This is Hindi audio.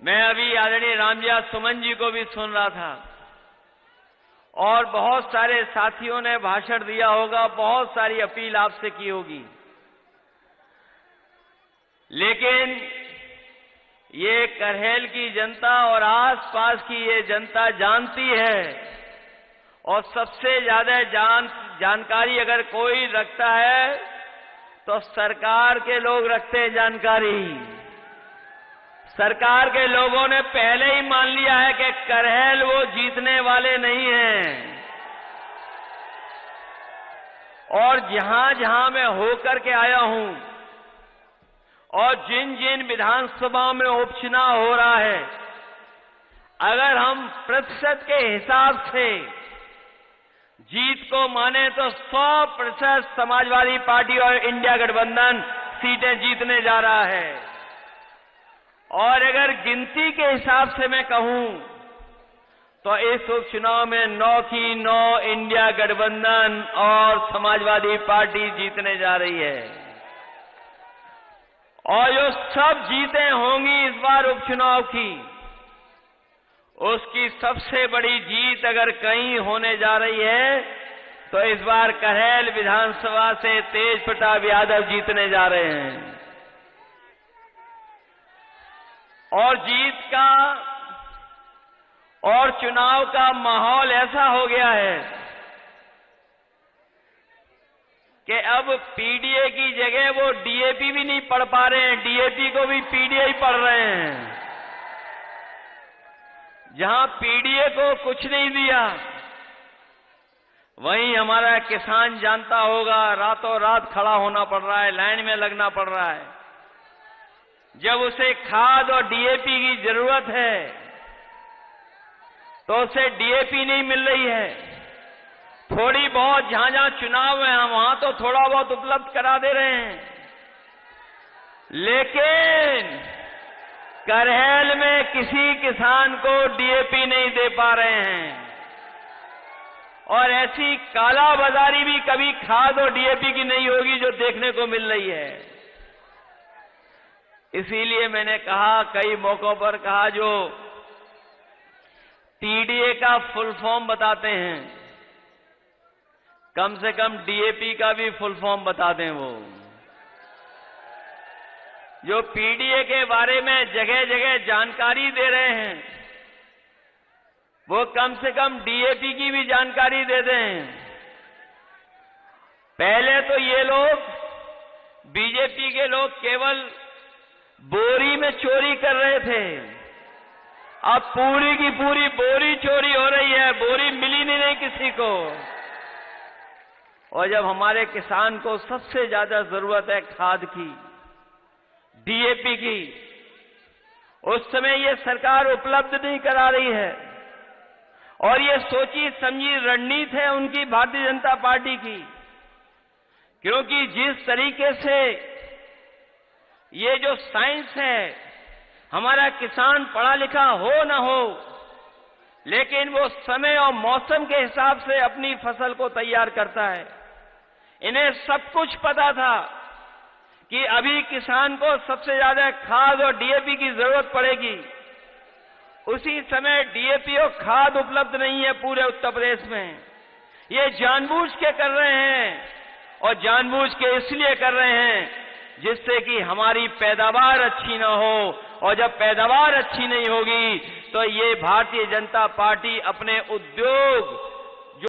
मैं अभी आदरणीय रामविलास सुमन जी को भी सुन रहा था और बहुत सारे साथियों ने भाषण दिया होगा, बहुत सारी अपील आपसे की होगी, लेकिन ये करहैल की जनता और आसपास की ये जनता जानती है और सबसे ज्यादा जानकारी अगर कोई रखता है तो सरकार के लोग रखते हैं जानकारी। सरकार के लोगों ने पहले ही मान लिया है कि करहैल वो जीतने वाले नहीं हैं और जहां जहां मैं होकर के आया हूं और जिन जिन विधानसभाओं में उपचुनाव हो रहा है, अगर हम प्रतिशत के हिसाब से जीत को माने तो 100% समाजवादी पार्टी और इंडिया गठबंधन सीटें जीतने जा रहा है। और अगर गिनती के हिसाब से मैं कहूं तो इस उपचुनाव में 9 की 9 इंडिया गठबंधन और समाजवादी पार्टी जीतने जा रही है और जो सब जीतें होंगी इस बार उपचुनाव की, उसकी सबसे बड़ी जीत अगर कहीं होने जा रही है तो इस बार करहैल विधानसभा से तेज प्रताप यादव जीतने जा रहे हैं। और जीत का और चुनाव का माहौल ऐसा हो गया है कि अब पीडीए की जगह वो डीएपी भी नहीं पढ़ पा रहे हैं, डीएपी को भी पीडीए ही पढ़ रहे हैं। जहां पीडीए को कुछ नहीं दिया, वहीं हमारा किसान जानता होगा रातों रात खड़ा होना पड़ रहा है, लाइन में लगना पड़ रहा है। जब उसे खाद और डीएपी की जरूरत है तो उसे डीएपी नहीं मिल रही है। थोड़ी बहुत जहां जहां चुनाव है वहां तो थोड़ा बहुत उपलब्ध करा दे रहे हैं, लेकिन करहैल में किसी किसान को डीएपी नहीं दे पा रहे हैं और ऐसी कालाबाजारी भी कभी खाद और डीएपी की नहीं होगी जो देखने को मिल रही है। इसीलिए मैंने कहा, कई मौकों पर कहा, जो पीडीए का फुल फॉर्म बताते हैं कम से कम डीएपी का भी फुल फॉर्म बता दें। वो जो पीडीए के बारे में जगह जगह जानकारी दे रहे हैं वो कम से कम डीएपी की भी जानकारी दे दें। पहले तो ये लोग बीजेपी के लोग केवल बोरी में चोरी कर रहे थे, अब पूरी की पूरी बोरी चोरी हो रही है, बोरी मिली नहीं किसी को। और जब हमारे किसान को सबसे ज्यादा जरूरत है खाद की, डीएपी की, उस समय ये सरकार उपलब्ध नहीं करा रही है और ये सोची समझी रणनीति है उनकी भारतीय जनता पार्टी की। क्योंकि जिस तरीके से ये जो साइंस है, हमारा किसान पढ़ा लिखा हो न हो, लेकिन वो समय और मौसम के हिसाब से अपनी फसल को तैयार करता है। इन्हें सब कुछ पता था कि अभी किसान को सबसे ज्यादा खाद और डीएपी की जरूरत पड़ेगी। उसी समय डीएपी और खाद उपलब्ध नहीं है पूरे उत्तर प्रदेश में। ये जानबूझ के कर रहे हैं और जानबूझ के इसलिए कर रहे हैं जिससे कि हमारी पैदावार अच्छी ना हो, और जब पैदावार अच्छी नहीं होगी तो ये भारतीय जनता पार्टी अपने उद्योग